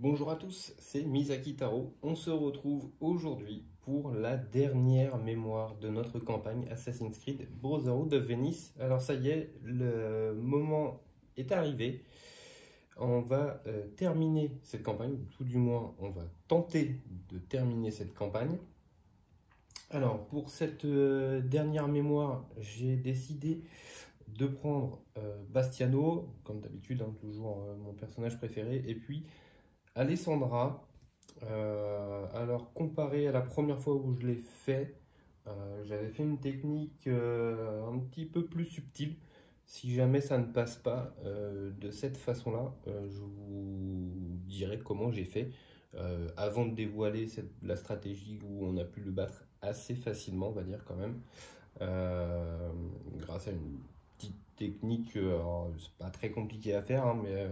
Bonjour à tous, c'est Misaki Taro. On se retrouve aujourd'hui pour la dernière mémoire de notre campagne Assassin's Creed Brotherhood of Venice. Alors ça y est, le moment est arrivé. On va terminer cette campagne, ou tout du moins on va tenter de terminer cette campagne. Alors pour cette dernière mémoire, j'ai décidé de prendre Bastiano, comme d'habitude, hein, toujours mon personnage préféré, et puis Alessandra. Alors comparé à la première fois où je l'ai fait, j'avais fait une technique un petit peu plus subtile. Si jamais ça ne passe pas de cette façon-là, je vous dirai comment j'ai fait avant de dévoiler la stratégie où on a pu le battre assez facilement, on va dire quand même, grâce à une petite technique. C'est pas très compliqué à faire, hein, mais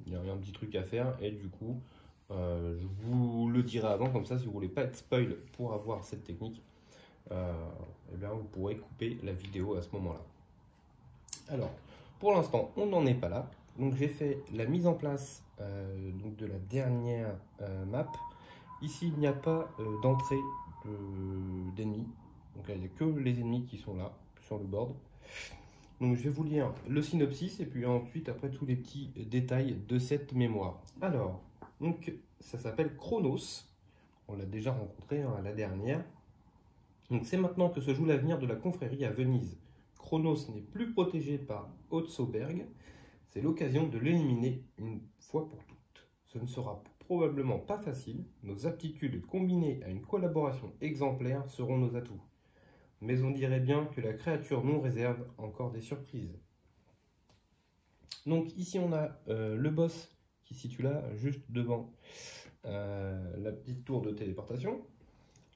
il y a un petit truc à faire et du coup je vous le dirai avant, comme ça si vous voulez pas être spoil pour avoir cette technique, eh bien vous pourrez couper la vidéo à ce moment là. Alors pour l'instant on n'en est pas là, donc j'ai fait la mise en place donc de la dernière map. Ici il n'y a pas d'entrée d'ennemis, donc il n'y a que les ennemis qui sont là sur le board. Donc je vais vous lire le synopsis et puis ensuite après tous les petits détails de cette mémoire. Alors donc ça s'appelle Chronos, on l'a déjà rencontré à la dernière. Donc c'est maintenant que se joue l'avenir de la confrérie à Venise. Chronos n'est plus protégé par Otsoberg, c'est l'occasion de l'éliminer une fois pour toutes. Ce ne sera probablement pas facile, nos aptitudes combinées à une collaboration exemplaire seront nos atouts. Mais on dirait bien que la créature nous réserve encore des surprises. Donc ici on a le boss qui se situe là, juste devant la petite tour de téléportation.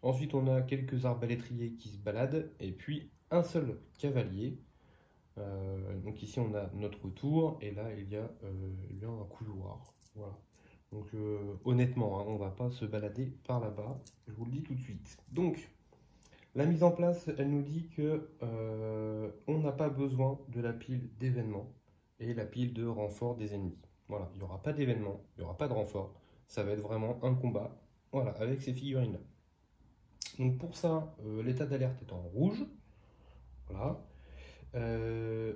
Ensuite on a quelques arbalétriers qui se baladent, et puis un seul cavalier. Donc ici on a notre tour, et là il y a un couloir. Voilà. Donc honnêtement, hein, on ne va pas se balader par là-bas, je vous le dis tout de suite. Donc la mise en place, elle nous dit que on n'a pas besoin de la pile d'événements et la pile de renfort des ennemis. Voilà, il n'y aura pas d'événements, il n'y aura pas de renfort. Ça va être vraiment un combat, voilà, avec ces figurines-là. Donc pour ça, l'état d'alerte est en rouge. Voilà.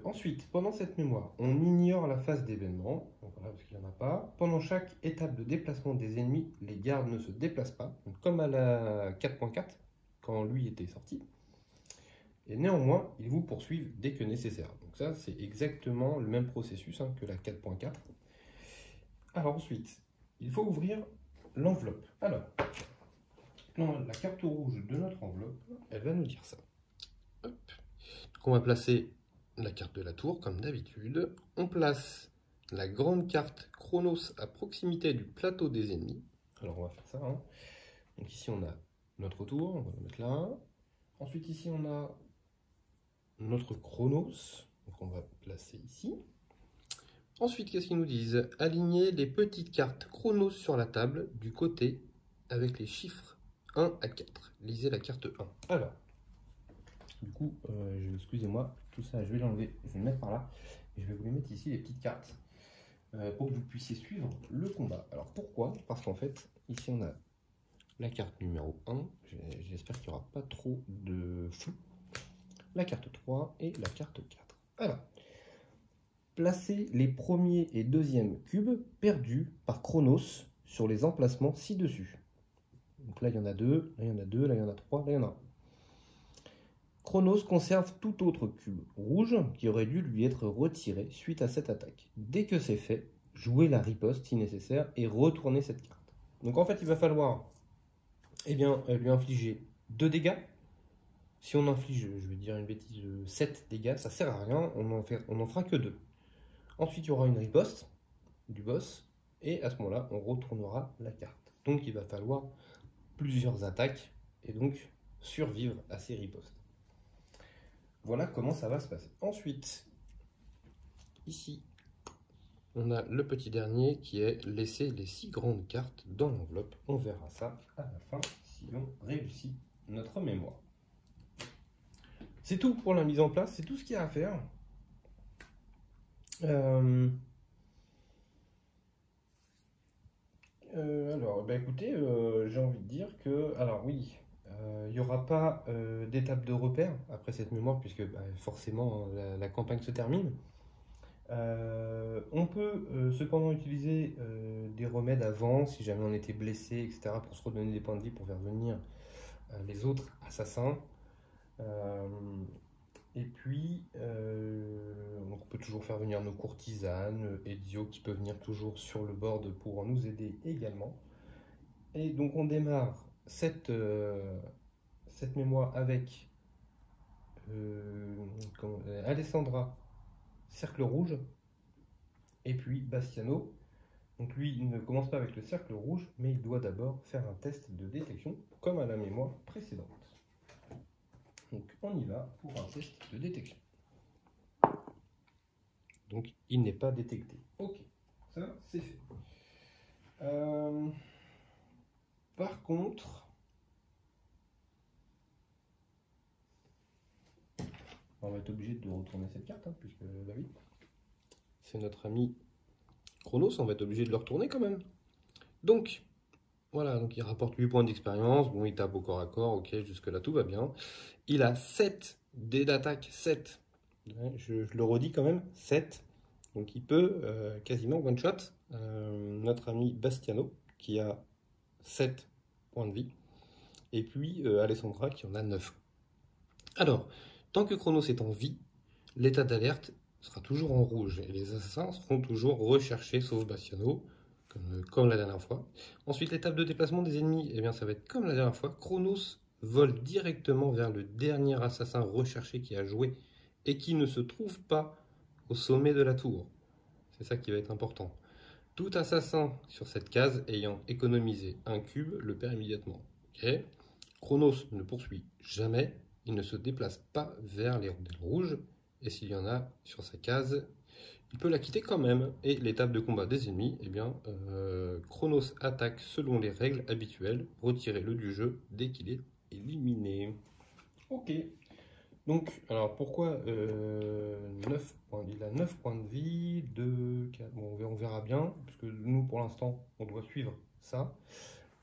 Ensuite, pendant cette mémoire, on ignore la phase d'événement, voilà, parce qu'il n'y en a pas. Pendant chaque étape de déplacement des ennemis, les gardes ne se déplacent pas, donc comme à la 4.4, quand lui était sorti. Et néanmoins, ils vous poursuivent dès que nécessaire. Donc ça, c'est exactement le même processus hein, que la 4.4. Alors ensuite, il faut ouvrir l'enveloppe. Alors, la carte rouge de notre enveloppe, elle va nous dire ça. Hop. Donc on va placer la carte de la tour, comme d'habitude. On place la grande carte Chronos à proximité du plateau des ennemis. Alors on va faire ça. Hein. Donc ici on a notre tour, on va le mettre là. Ensuite ici on a notre Chronos, donc on va placer ici. Ensuite, qu'est-ce qu'ils nous disent? Aligner les petites cartes Chronos sur la table du côté avec les chiffres 1 à 4. Lisez la carte 1. Alors, du coup, excusez-moi, tout ça, je vais l'enlever, je vais le mettre par là. Et je vais vous les mettre ici, les petites cartes, pour que vous puissiez suivre le combat. Alors, pourquoi? Parce qu'en fait, ici, on a la carte numéro 1. J'espère qu'il n'y aura pas trop de flou. La carte 3 et la carte 4. Alors, placez les premiers et deuxièmes cubes perdus par Chronos sur les emplacements ci-dessus. Donc là, il y en a 2, là, il y en a 2, là, il y en a 3, là, il y en a 1. Chronos conserve tout autre cube rouge qui aurait dû lui être retiré suite à cette attaque. Dès que c'est fait, jouez la riposte si nécessaire et retournez cette carte. Donc en fait, il va falloir lui infliger 2 dégâts. Si on inflige, je vais dire une bêtise, 7 dégâts, ça sert à rien, on n'en fera que 2. Ensuite, il y aura une riposte du boss, et à ce moment-là, on retournera la carte. Donc, il va falloir plusieurs attaques, et donc survivre à ces ripostes. Voilà comment ça va se passer. Ensuite, ici, on a le petit dernier qui est laisser les 6 grandes cartes dans l'enveloppe. On verra ça à la fin, si on réussit notre mémoire. C'est tout pour la mise en place, c'est tout ce qu'il y a à faire. bah écoutez, j'ai envie de dire que, alors oui, il n'y aura pas d'étape de repère après cette mémoire, puisque bah, forcément hein, la campagne se termine. On peut cependant utiliser des remèdes avant, si jamais on était blessé, etc., pour se redonner des points de vie pour faire venir les autres assassins. Euh, et puis, on peut toujours faire venir nos courtisanes, Ezio qui peut venir toujours sur le board pour nous aider également. Et donc on démarre cette mémoire avec Alessandra, cercle rouge, et puis Bastiano. Donc lui, il ne commence pas avec le cercle rouge, mais il doit d'abord faire un test de détection, comme à la mémoire précédente. Donc on y va pour un test de détection. Donc il n'est pas détecté. Ok, ça c'est fait. Par contre, on va être obligé de retourner cette carte, hein, puisque bah oui, c'est notre ami Chronos, on va être obligé de le retourner quand même. Donc, voilà, donc il rapporte 8 points d'expérience, bon il tape au corps à corps, ok, jusque là tout va bien. Il a 7 dés d'attaque, 7. Ouais, je le redis quand même, 7. Donc il peut quasiment one-shot notre ami Bastiano, qui a 7 points de vie, et puis Alessandra qui en a 9. Alors, tant que Chronos est en vie, l'état d'alerte sera toujours en rouge, et les assassins seront toujours recherchés, sauf Bastiano, comme la dernière fois. Ensuite, l'étape de déplacement des ennemis, eh bien, ça va être comme la dernière fois. Chronos vole directement vers le dernier assassin recherché qui a joué, et qui ne se trouve pas au sommet de la tour. C'est ça qui va être important. Tout assassin sur cette case ayant économisé un cube le perd immédiatement. Okay. Chronos ne poursuit jamais, il ne se déplace pas vers les rondelles rouges, et s'il y en a sur sa case, il peut la quitter quand même. Et l'étape de combat des ennemis, eh bien, Chronos attaque selon les règles habituelles, retirez-le du jeu dès qu'il est éliminé. Ok. Donc, alors pourquoi 9 points? Il a 9 points de vie, 2, 4, bon, on verra bien, parce que nous, pour l'instant, on doit suivre ça.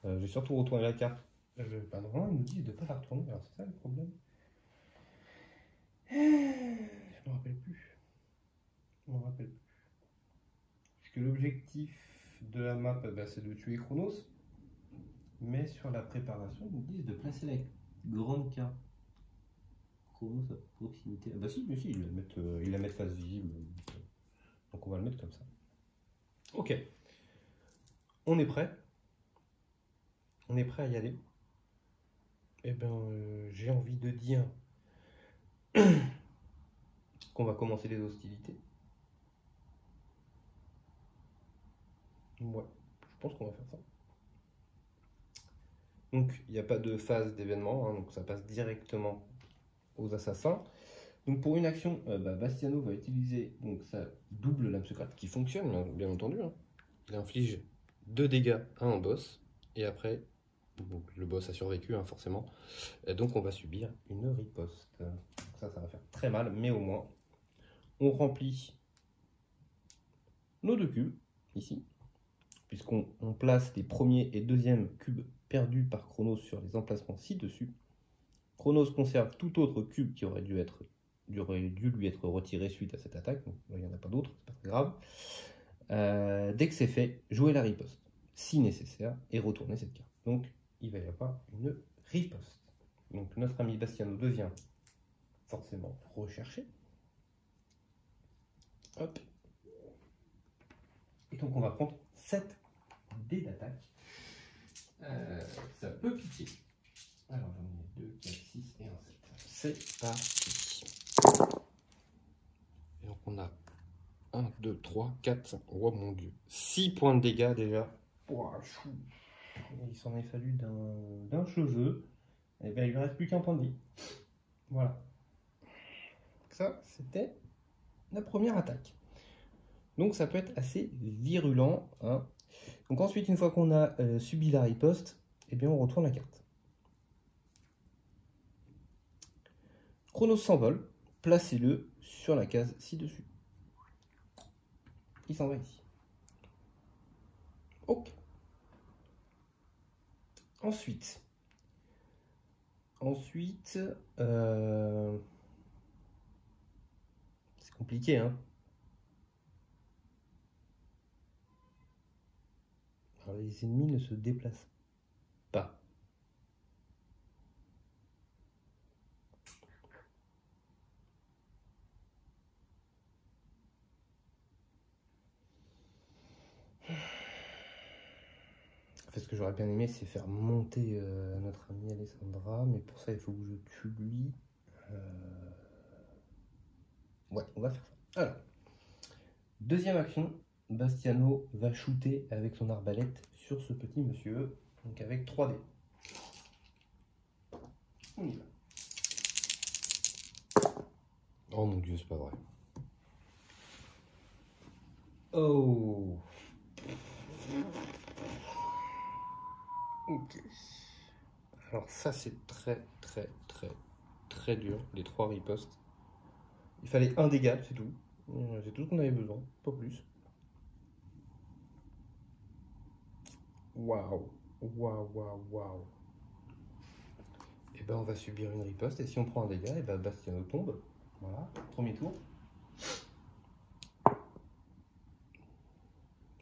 Je vais surtout retourner la carte. Normalement, ils nous disent de ne pas la retourner, alors c'est ça le problème. Je ne me rappelle plus. Je me rappelle plus. Puisque l'objectif de la map, c'est de tuer Chronos. Mais sur la préparation, ils nous disent de placer la grande carte. Chronos à proximité. Ah bah si, mais si, ils la mettent face visible. Donc on va le mettre comme ça. Ok. On est prêt. On est prêt à y aller. Eh bien, j'ai envie de dire qu'on va commencer les hostilités. Ouais, je pense qu'on va faire ça. Donc, il n'y a pas de phase d'événement, hein, donc ça passe directement aux assassins. Donc, pour une action, Bastiano va utiliser donc, sa double lame secrète qui fonctionne, bien entendu. Hein. Il inflige 2 dégâts à un boss, et après, donc, le boss a survécu, hein, forcément. Et donc, on va subir une riposte. Donc ça va faire très mal, mais au moins, on remplit nos 2 cubes, ici, puisqu'on place les premiers et deuxièmes cubes perdus par Chronos sur les emplacements ci-dessus. Chronos conserve tout autre cube qui aurait dû lui être retiré suite à cette attaque. Donc, il n'y en a pas d'autres, c'est pas très grave. Dès que c'est fait, jouez la riposte, si nécessaire, et retournez cette carte. Donc, il va y avoir une riposte. Donc, notre ami Bastiano devient forcément recherché. Hop. Et donc, on va prendre 7 dés d'attaque. Ça peut piquer. Alors, j'en ai 2, 4, 6 et un 7. C'est parti. Et donc, on a 1, 2, 3, 4, 5. Oh mon dieu. 6 points de dégâts déjà. Il s'en est fallu d'un cheveu. Et bien, il ne reste plus qu'un point de vie. Voilà. Ça, c'était la première attaque. Donc, ça peut être assez virulent. Hein. Donc, ensuite, une fois qu'on a subi la riposte, eh bien, on retourne la carte. Chronos s'envole. Placez-le sur la case ci-dessus. Il s'en va ici. Ok. Ensuite, c'est compliqué, hein. Alors, les ennemis ne se déplacent pas. En fait, ce que j'aurais bien aimé, c'est faire monter notre amie Alessandra, mais pour ça, il faut que je tue lui. Ouais, on va faire ça. Alors, deuxième action, Bastiano va shooter avec son arbalète sur ce petit monsieur, donc avec 3 dés. On y va. Oh mon dieu, c'est pas vrai. Oh. Ok. Alors ça c'est très dur, les 3 ripostes. Il fallait un dégât, c'est tout. C'est tout ce qu'on avait besoin, pas plus. Waouh. Waouh. Et ben on va subir une riposte et si on prend un dégât, et ben Bastiano tombe. Voilà, premier tour.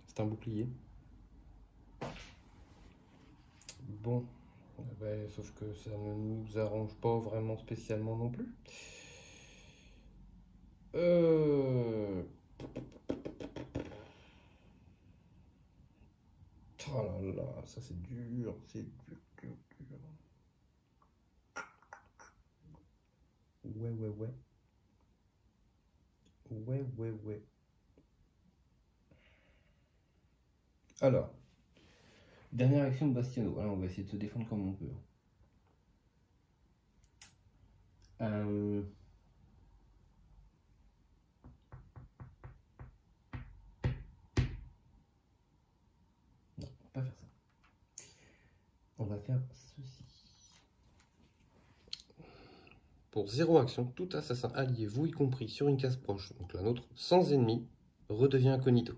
C'est un bouclier. Bon, ben, sauf que ça ne nous arrange pas vraiment spécialement non plus. Oh là là, ça c'est dur, c'est dur. Ouais. Alors, dernière action de Bastiano. Alors, on va essayer de se défendre comme on peut. Non, on va pas faire ça. On va faire ceci. Pour 0 action, tout assassin allié, vous y compris, sur une case proche, donc la nôtre, sans ennemi, redevient incognito.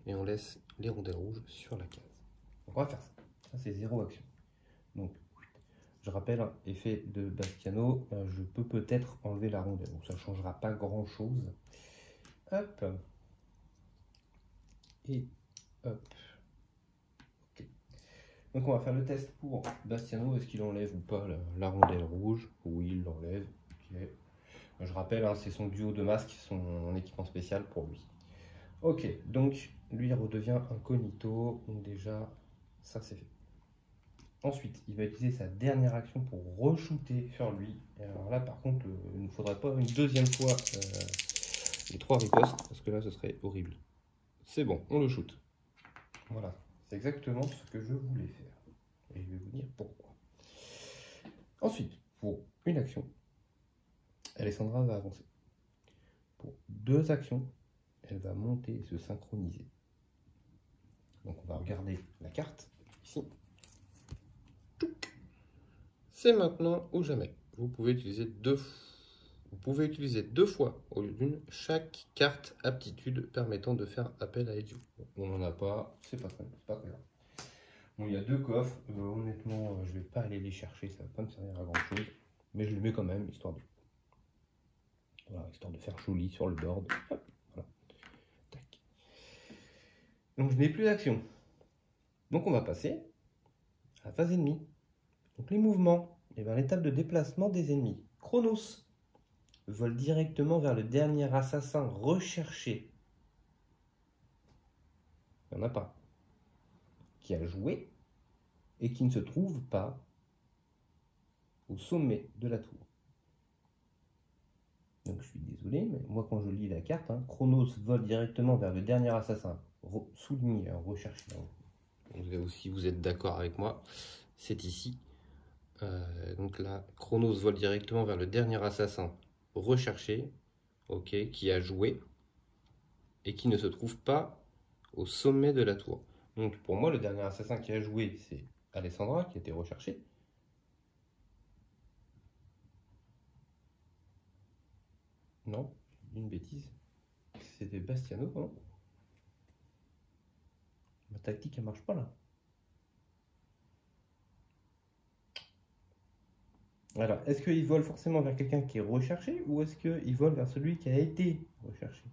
Et on laisse les rondelles rouges sur la case. Donc on va faire ça. Ça c'est 0 action. Donc, je rappelle, effet de Bastiano, je peux peut-être enlever la rondelle. Donc ça ne changera pas grand-chose. Hop. Et hop. Ok. Donc on va faire le test pour Bastiano. Est-ce qu'il enlève ou pas la rondelle rouge? Oui, il l'enlève. Okay. Je rappelle, c'est son duo de masques, son équipement spécial pour lui. Ok, donc lui il redevient incognito. Donc déjà, ça c'est fait. Ensuite, il va utiliser sa dernière action pour re-shooter sur lui. Et alors là, par contre, il ne faudrait pas une deuxième fois les 3 ripostes, parce que là, ce serait horrible. C'est bon, on le shoot. Voilà, c'est exactement ce que je voulais faire. Et je vais vous dire pourquoi. Ensuite, pour une action, Alessandra va avancer. Pour 2 actions, elle va monter et se synchroniser. Donc on va regarder la carte, ici. C'est maintenant ou jamais. Vous pouvez utiliser 2 fois au lieu d'une chaque carte aptitude permettant de faire appel à Ezio. On n'en a pas, c'est pas grave. Bon, il y a 2 coffres. Honnêtement, je vais pas aller les chercher, ça va pas me servir à grand chose. Mais je les mets quand même, histoire de faire joli sur le board. Hop, voilà. Tac. Donc je n'ai plus d'action. Donc on va passer à la phase ennemie. Donc les mouvements, et bien l'étape de déplacement des ennemis. Chronos vole directement vers le dernier assassin recherché. Il n'y en a pas. Qui a joué et qui ne se trouve pas au sommet de la tour. Donc je suis désolé, mais moi quand je lis la carte, Chronos vole directement vers le dernier assassin souligné, recherché. Si vous êtes d'accord avec moi, c'est ici. Donc là, Chronos vole directement vers le dernier assassin recherché, ok, qui a joué et qui ne se trouve pas au sommet de la tour. Donc pour moi, le dernier assassin qui a joué, c'est Alessandra, qui a été recherchée. Non, une bêtise. C'était Bastiano, non? Ma tactique, elle marche pas là. Alors, est-ce qu'il vole forcément vers quelqu'un qui est recherché ou est-ce qu'il vole vers celui qui a été recherché?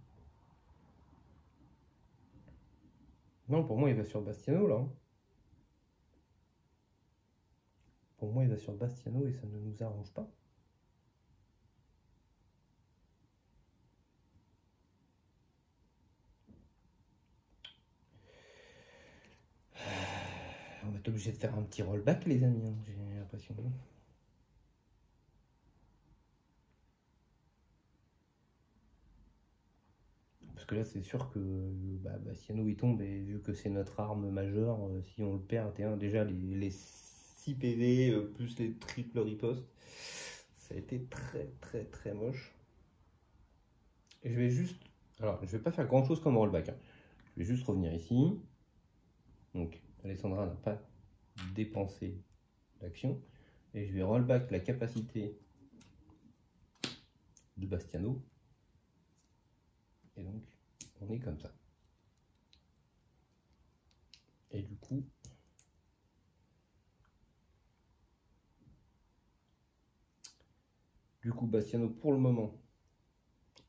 Non, pour moi, il va sur Bastiano là, hein. Pour moi, il va sur Bastiano et ça ne nous arrange pas. On va être obligé de faire un petit rollback, les amis, hein, j'ai l'impression. Parce que là, c'est sûr que Bastiano il tombe et vu que c'est notre arme majeure, si on le perd, déjà les 6 PV plus les triples ripostes, ça a été très très très moche. Et je vais juste. Alors, je vais pas faire grand chose comme rollback, hein. Je vais juste revenir ici. Donc, Alessandra n'a pas dépensé l'action. Et je vais rollback la capacité de Bastiano. Et donc, on est comme ça. Et du coup, Bastiano, pour le moment,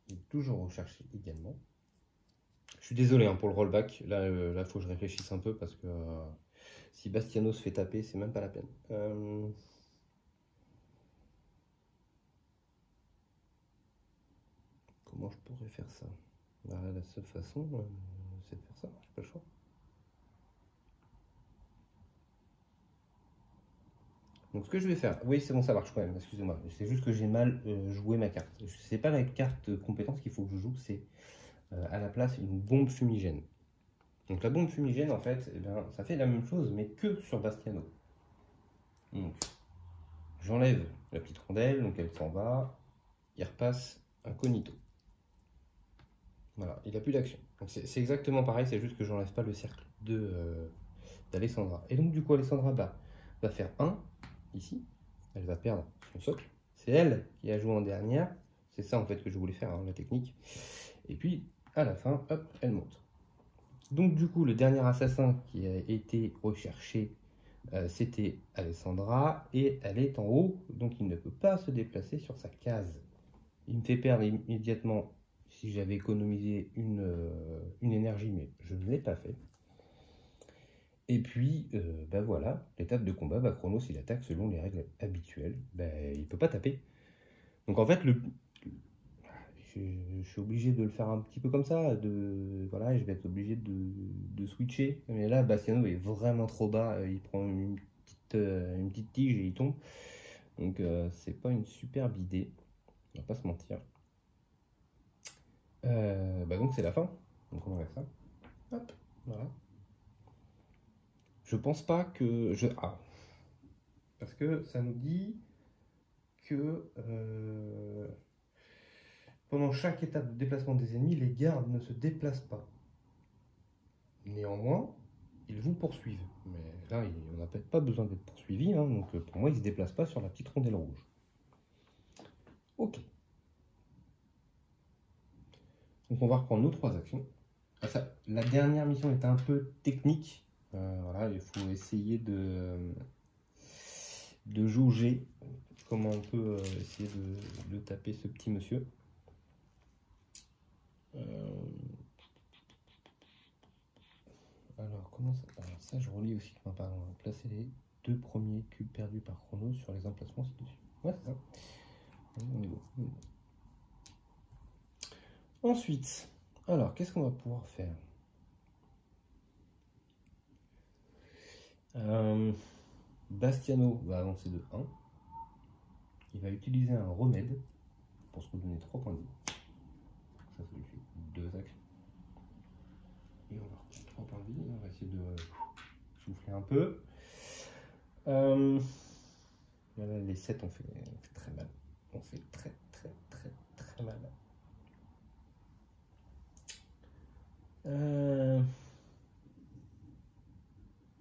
est toujours recherché également. Je suis désolé hein, pour le rollback. Là, faut que je réfléchisse un peu parce que si Bastiano se fait taper, c'est même pas la peine. Comment je pourrais faire ça? La seule façon, c'est de faire ça. J'ai pas le choix. Donc ce que je vais faire, oui c'est bon ça marche quand même, excusez-moi, c'est juste que j'ai mal joué ma carte. C'est pas la carte compétence qu'il faut que je joue, c'est à la place une bombe fumigène. Donc la bombe fumigène en fait, eh bien, ça fait la même chose mais que sur Bastiano. Donc j'enlève la petite rondelle, donc elle s'en va, il repasse incognito. Voilà, il n'a plus d'action. Donc c'est exactement pareil, c'est juste que j'enlève pas le cercle d'Alessandra. Et donc du coup Alessandra va faire 1 ici, elle va perdre son socle. C'est elle qui a joué en dernière. C'est ça en fait que je voulais faire, hein, la technique. Et puis à la fin, hop, elle monte. Donc du coup, le dernier assassin qui a été recherché, c'était Alessandra. Et elle est en haut, donc il ne peut pas se déplacer sur sa case. Il me fait perdre immédiatement si j'avais économisé une énergie, mais je ne l'ai pas fait. Et puis, voilà, l'étape de combat, Chronos, il attaque selon les règles habituelles. Il ne peut pas taper. Donc en fait, je suis obligé de le faire un petit peu comme ça. Voilà, je vais être obligé de switcher. Mais là, Bastiano est vraiment trop bas. Il prend une petite tige et il tombe. Donc c'est pas une superbe idée. On va pas se mentir. Donc c'est la fin. Donc on va faire ça. Hop, voilà. Je pense pas que parce que ça nous dit que pendant chaque étape de déplacement des ennemis, les gardes ne se déplacent pas. Néanmoins, ils vous poursuivent. Mais là, on n'a peut-être pas besoin d'être poursuivi, hein, donc pour moi, ils ne se déplacent pas sur la petite rondelle rouge. Ok. Donc on va reprendre nos 3 actions. La dernière mission est un peu technique. Voilà, il faut essayer de jauger comment on peut essayer de taper ce petit monsieur. Alors, comment ça... Alors, ça, je relis aussi. Enfin, pardon, placer les 2 premiers cubes perdus par Chronos sur les emplacements ci-dessus. Ouais, c'est ça. On est bon. Ensuite, alors, qu'est-ce qu'on va pouvoir faire? Bastiano va avancer de 1. Il va utiliser un remède pour se redonner 3 points de vie. Ça lui fait 2 actions. Et on va reprendre 3 points de vie. On va essayer de souffler un peu. Voilà, les 7 on fait très mal. On fait très mal.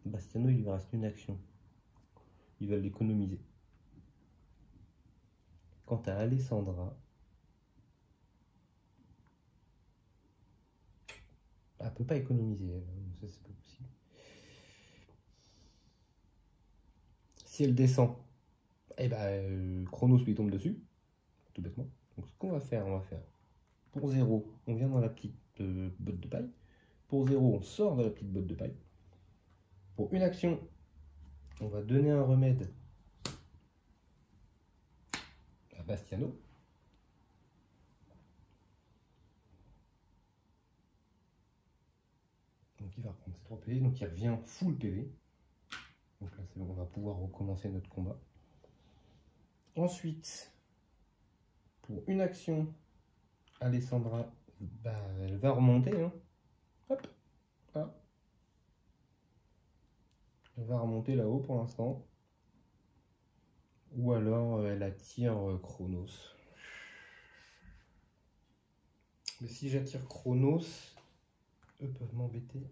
Bastiano, il lui reste une action. Il va l'économiser. Quant à Alessandra, elle ne peut pas économiser. Ça, c'est pas possible. Si elle descend, et Chronos lui tombe dessus, tout bêtement. Donc ce qu'on va faire, pour 0, on vient dans la petite botte de paille. Pour 0, on sort de la petite botte de paille. Pour une action, on va donner un remède à Bastiano. Donc il va reprendre ses 3 PV, donc il revient full PV. Donc là c'est bon, on va pouvoir recommencer notre combat. Ensuite, pour une action, Alessandra, elle va remonter. Hein. Hop, là. Elle va remonter là-haut pour l'instant. Ou alors elle attire Chronos. Mais si j'attire Chronos, eux peuvent m'embêter.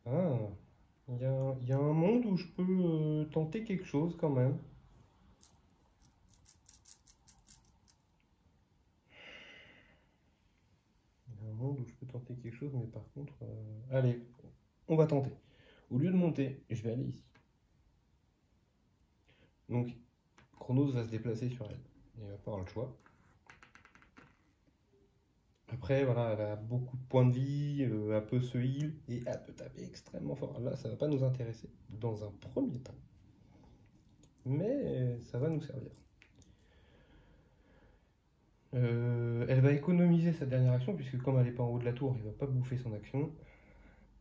Ah, il y a un monde où je peux tenter quelque chose quand même. Il y a un monde où je peux tenter quelque chose, mais par contre... Allez, on va tenter. Au lieu de monter, je vais aller ici. Donc, Chronos va se déplacer sur elle. Il va pas avoir le choix. Après, voilà, elle a beaucoup de points de vie, elle peut se heal et elle peut taper extrêmement fort. Là, ça ne va pas nous intéresser dans un premier temps. Mais ça va nous servir. Elle va économiser sa dernière action, puisque comme elle n'est pas en haut de la tour, il ne va pas bouffer son action.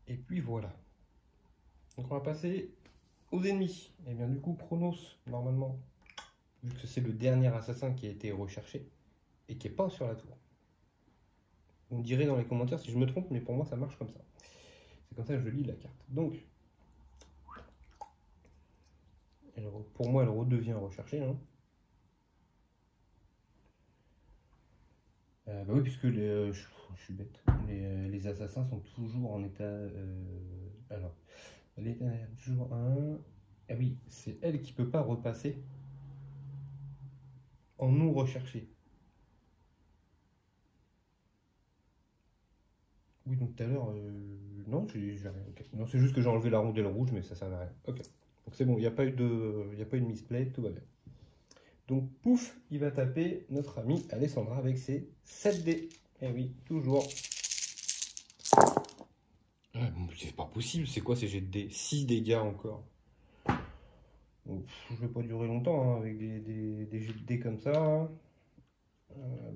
Et puis voilà. Donc on va passer aux ennemis. Et bien du coup, Chronos, normalement, vu que c'est le dernier assassin qui a été recherché, et qui n'est pas sur la tour. Vous me direz dans les commentaires si je me trompe, mais pour moi ça marche comme ça. C'est comme ça que je lis la carte. Donc, pour moi elle redevient recherchée. Hein. Bah oui, puisque je suis bête. Les assassins sont toujours en état... alors, l'état toujours 1... Ah oui, c'est elle qui peut pas repasser en non recherché. Oui, donc tout à l'heure, non, j'ai rien. Okay. Non, c'est juste que j'ai enlevé la rondelle rouge, mais ça sert à rien. Ok. Donc c'est bon, il n'y a pas eu de misplay, tout va bien. Donc pouf, il va taper notre ami Alessandra avec ses 7 dés. Eh oui, toujours. Ah, c'est pas possible, c'est quoi ces jets de dés? 6 dégâts encore. Donc, je vais pas durer longtemps hein, avec des jets de dés comme ça. Hein.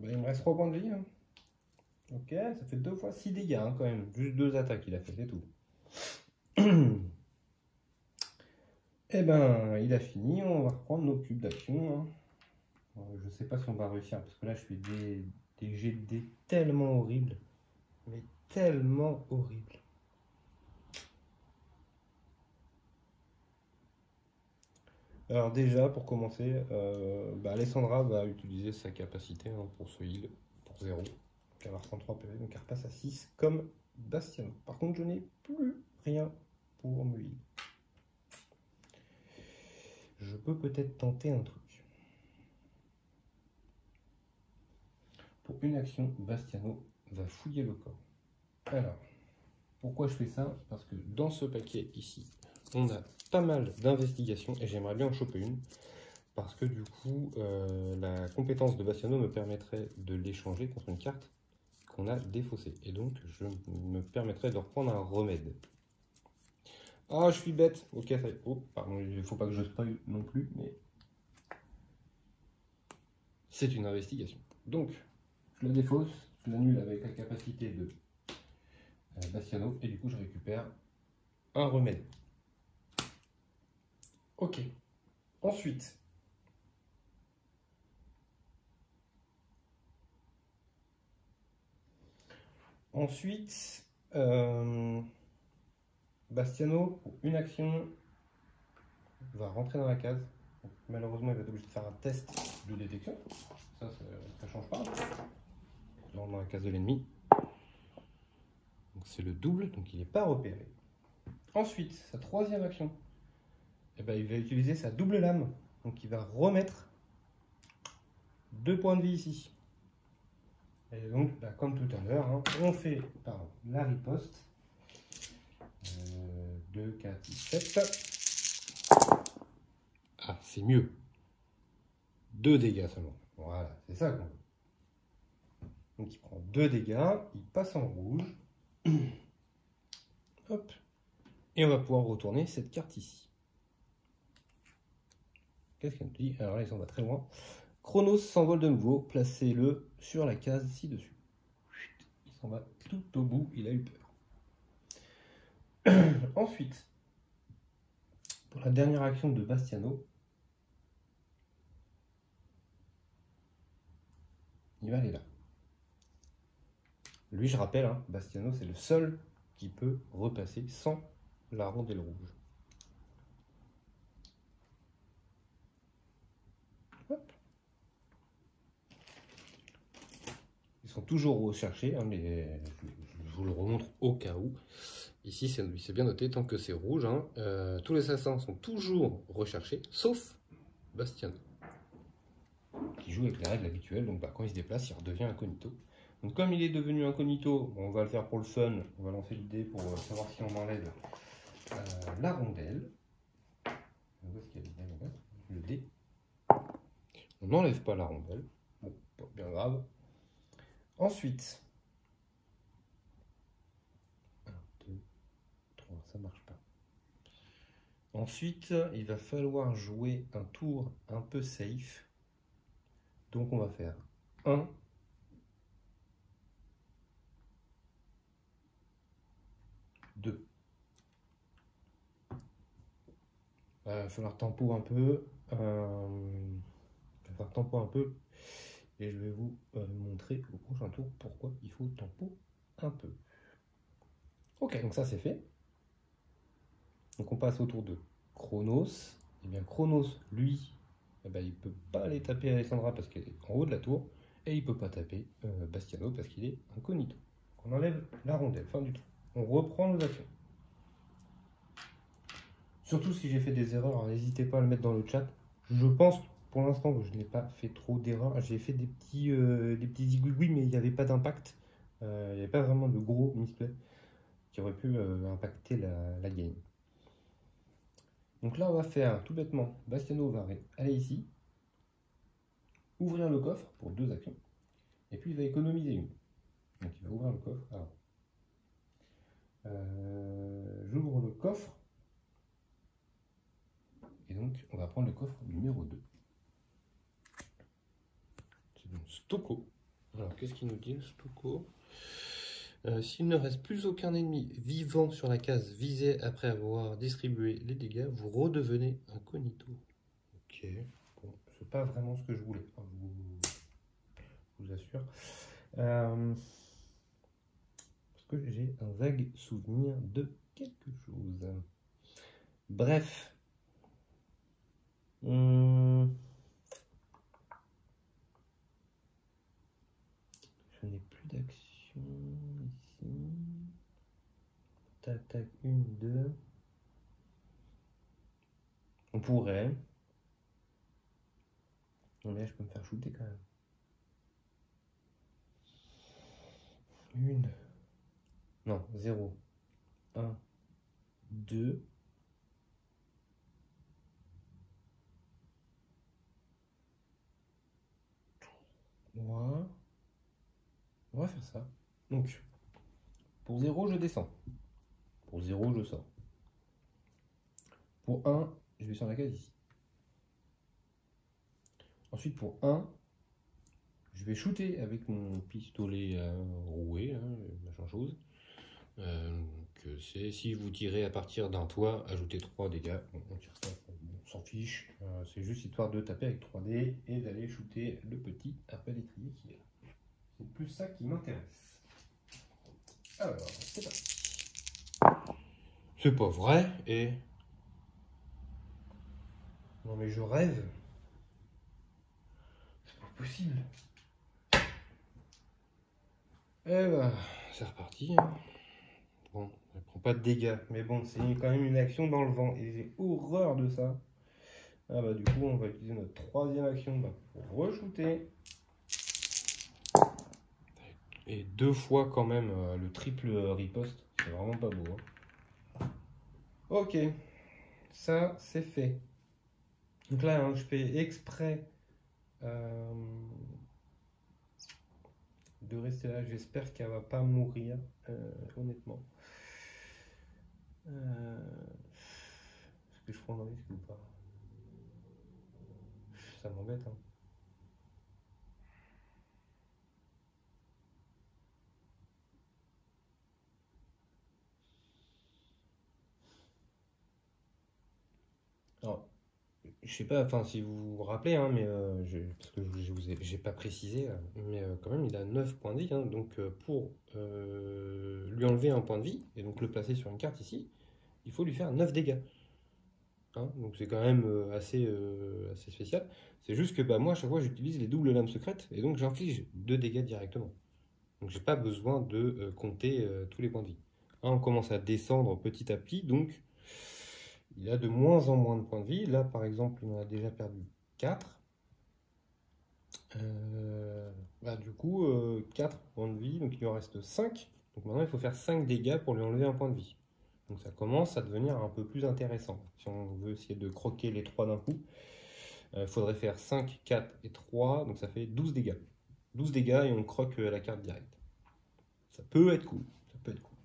Il me reste 3 points de vie. Hein. Ok, ça fait 2 fois 6 dégâts hein, quand même. Juste 2 attaques il a fait, c'est tout. Eh ben, il a fini. On va reprendre nos cubes d'action. Hein. Je sais pas si on va réussir parce que là je fais des jets de dés tellement horribles. Mais tellement horribles. Alors déjà, pour commencer, Alessandra va utiliser sa capacité hein, pour ce heal, pour 0. Donc elle va reprendre 3 PV, donc elle repasse à 6 comme Bastiano. Par contre, je n'ai plus rien pour me heal. Je peux peut-être tenter un truc. Pour une action, Bastiano va fouiller le corps. Alors, pourquoi je fais ça? Parce que dans ce paquet ici, on a pas mal d'investigations et j'aimerais bien en choper une. Parce que du coup, la compétence de Bastiano me permettrait de l'échanger contre une carte qu'on a défaussée. Et donc, je me permettrais de reprendre un remède. Ah, je suis bête. Ok, ça y est. Oh, pardon, il ne faut pas que je spoil non plus, mais c'est une investigation. Donc, je la défausse, je l'annule avec la capacité de Bastiano, et du coup, je récupère un remède. Ok. Ensuite, Bastiano, pour une action, va rentrer dans la case. Donc, malheureusement, il va être obligé de faire un test de détection. Ça ne change pas. Il rentre dans la case de l'ennemi. Donc c'est le double, donc il n'est pas repéré. Ensuite, sa troisième action, il va utiliser sa double lame. Donc il va remettre 2 points de vie ici. Et donc, comme tout à l'heure, hein, on fait la riposte. 2, 4, 7. Ah, c'est mieux. 2 dégâts seulement. Voilà, c'est ça qu'on veut. Donc il prend 2 dégâts, il passe en rouge. Hop. Et on va pouvoir retourner cette carte ici. Qu'est-ce qu'elle nous dit? Alors là, il s'en va très loin. Chronos s'envole de nouveau. Placez-le sur la case ci-dessus. Il s'en va tout au bout. Il a eu peur. Ensuite, pour la dernière action de Bastiano, il va aller là. Lui, je rappelle, hein, Bastiano, c'est le seul qui peut repasser sans la rondelle rouge. Hop. Ils sont toujours recherchés, hein, mais je vous le remontre au cas où. Ici, c'est bien noté, tant que c'est rouge, hein, tous les assassins sont toujours recherchés, sauf Bastiano, qui joue avec les règles habituelles. Donc bah, quand il se déplace, il redevient incognito. Donc comme il est devenu incognito, on va le faire pour le fun. On va lancer l'idée pour savoir si on enlève la rondelle. Où est-ce qu'il y a le dé? On n'enlève pas la rondelle. Bon, pas bien grave. Ensuite, 1, 2, 3, ça marche pas. Ensuite, il va falloir jouer un tour un peu safe. Donc on va faire 1, 2. Il va falloir tempo un peu. Et je vais vous montrer au prochain tour pourquoi il faut tempo un peu. Ok, donc ça c'est fait. Donc on passe au tour de Chronos. Et bien Chronos, lui, eh ben, il ne peut pas aller taper Alessandra parce qu'elle est en haut de la tour. Et il ne peut pas taper Bastiano parce qu'il est incognito. On enlève la rondelle, fin du tour. On reprend nos actions. Surtout si j'ai fait des erreurs, n'hésitez pas à le mettre dans le chat. Je pense pour l'instant que je n'ai pas fait trop d'erreurs. J'ai fait des petits zigouigouis, mais il n'y avait pas d'impact. Il n'y avait pas vraiment de gros misplay qui aurait pu impacter la game. Donc là, on va faire tout bêtement, Bastiano va aller ici, ouvrir le coffre pour 2 actions, et puis il va économiser une. Donc il va ouvrir le coffre. Alors, j'ouvre le coffre. Et donc, on va prendre le coffre numéro 2. C'est bon, Stocco. Alors, qu'est-ce qu'il nous dit, Stocco? S'il ne reste plus aucun ennemi vivant sur la case visée après avoir distribué les dégâts, vous redevenez incognito. Ok, bon, c'est pas vraiment ce que je voulais, hein, je vous assure. Parce que j'ai un vague souvenir de quelque chose. Bref. Je n'ai plus d'action ici. T'attaques 1, 2. On pourrait. Non mais là je peux me faire shooter quand même. 1. Non, 0. 1, 2. 3. On va faire ça. Donc, pour 0, je descends. Pour 0, je sors. Pour 1, je vais sur la case ici. Ensuite, pour 1, je vais shooter avec mon pistolet roué, hein, machin chose. Que c'est si vous tirez à partir d'un toit, ajoutez 3 dégâts. Bon, on tire ça, on s'en fiche. C'est juste histoire de taper avec 3D et d'aller shooter le petit arbalétrier qui est là. C'est plus ça qui m'intéresse. Alors, c'est parti. C'est pas vrai et... Non mais je rêve. C'est pas possible. Eh ben, c'est reparti. Hein. Bon, elle prend pas de dégâts, mais bon, c'est quand même une action dans le vent et j'ai horreur de ça. Ah bah du coup, on va utiliser notre 3e action pour re-shooter. Et 2 fois quand même le triple riposte, c'est vraiment pas beau. Hein. Ok, ça c'est fait. Donc là, hein, je fais exprès de rester là. J'espère qu'elle va pas mourir, honnêtement. Est-ce que je prends un risque ou pas? Ça m'embête, hein. Alors, je sais pas, enfin si vous vous rappelez, hein, mais parce que j'ai pas précisé, mais quand même il a 9 points de vie, hein, donc pour lui enlever un point de vie, et donc le placer sur une carte ici, il faut lui faire 9 dégâts. Hein, donc c'est quand même assez spécial. C'est juste que bah, moi à chaque fois j'utilise les doubles lames secrètes, et donc j'inflige 2 dégâts directement. Donc j'ai pas besoin de compter tous les points de vie. Hein, on commence à descendre petit à petit, donc il a de moins en moins de points de vie. Là, par exemple, il en a déjà perdu 4. Du coup, 4 points de vie, donc il lui en reste 5. Donc maintenant, il faut faire 5 dégâts pour lui enlever un point de vie. Donc ça commence à devenir un peu plus intéressant. Si on veut essayer de croquer les 3 d'un coup, il faudrait faire 5, 4 et 3. Donc ça fait 12 dégâts. 12 dégâts et on croque la carte directe. Ça peut être cool. Ça peut être cool.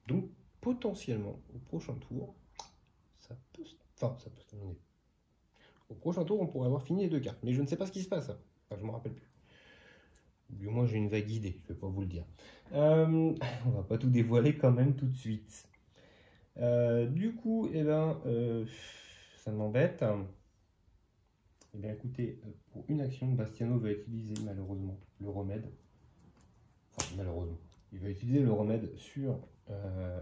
Donc potentiellement, au prochain tour, ça peut se terminer. Au prochain tour, on pourrait avoir fini les 2 cartes. Mais je ne sais pas ce qui se passe. Enfin, je ne me rappelle plus. Du moins, j'ai une vague idée. Je ne vais pas vous le dire. On va pas tout dévoiler quand même tout de suite. Du coup, ça m'embête. Eh bien, écoutez, pour une action, Bastiano va utiliser malheureusement le remède. Enfin, malheureusement. Il va utiliser le remède sur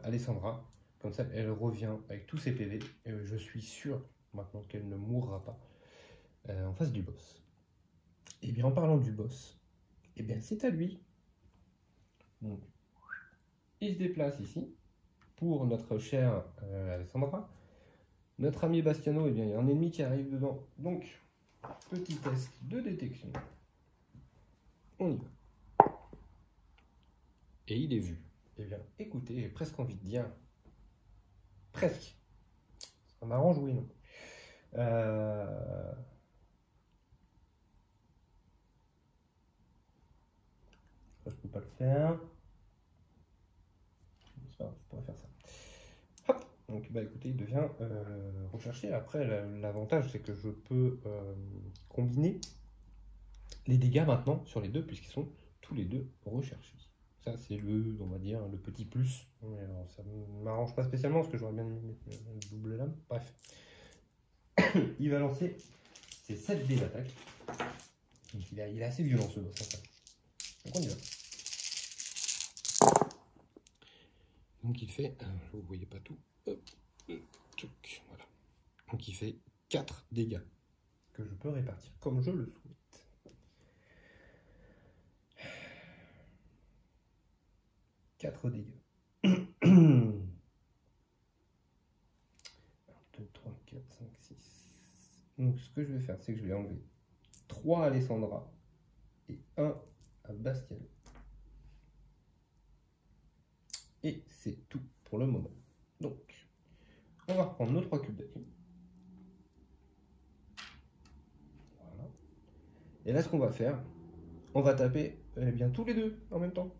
Alessandra. Comme ça, elle revient avec tous ses PV. Je suis sûr maintenant qu'elle ne mourra pas en face du boss. Et bien, en parlant du boss, et bien c'est à lui. Donc, il se déplace ici pour notre chère Alessandra. Notre ami Bastiano, eh bien, il y a un ennemi qui arrive dedans. Donc, petit test de détection. On y va. Et il est vu. Eh bien, écoutez, j'ai presque envie de dire... Presque. Ça m'arrange, oui, non. Je peux pas le faire. C'est pas grave, je pourrais faire ça. Hop. Donc, bah écoutez, il devient recherché. Après, l'avantage, c'est que je peux combiner les dégâts maintenant sur les deux, puisqu'ils sont tous les deux recherchés. Ça, c'est on va dire, le petit plus. Mais alors, ça ne m'arrange pas spécialement, parce que j'aurais bien aimé mettre une double lame. Bref. Il va lancer ses 7 dés d'attaque. Donc, il est assez violent, ce boss. Donc, on y va. Donc, il fait... vous ne voyez pas tout. Hop. Voilà. Donc, il fait 4 dégâts que je peux répartir comme je le souhaite. 4 dégâts. 1, 2, 3, 4, 5, 6. Donc ce que je vais faire, c'est que je vais enlever 3 à Alessandra et 1 à Bastiano. Et c'est tout pour le moment. Donc, on va reprendre nos 3 cubes d'acide. Voilà. Et là, ce qu'on va faire, on va taper bien tous les deux en même temps.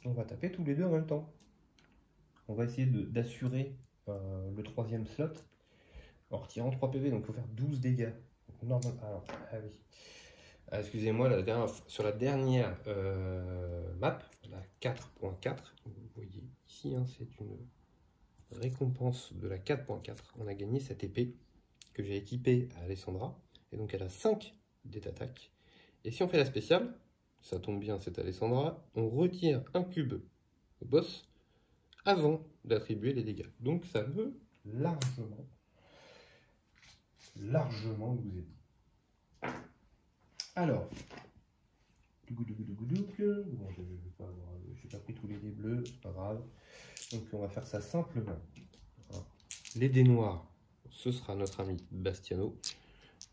On va taper tous les deux en même temps. On va essayer d'assurer le 3e slot en retirant 3 PV, donc il faut faire 12 dégâts. Normal. Alors, ah oui. Excusez-moi, sur la dernière map, la 4.4, vous voyez ici, hein, c'est une récompense de la 4.4. On a gagné cette épée que j'ai équipée à Alessandra, et donc elle a 5 dés d'attaque. Et si on fait la spéciale, ça tombe bien, c'est Alessandra, on retire un cube au boss avant d'attribuer les dégâts. Donc ça peut largement vous aider. Alors, bon, j'ai pas pris tous les dés bleus, c'est pas grave. Donc on va faire ça simplement. Les dés noirs, ce sera notre ami Bastiano.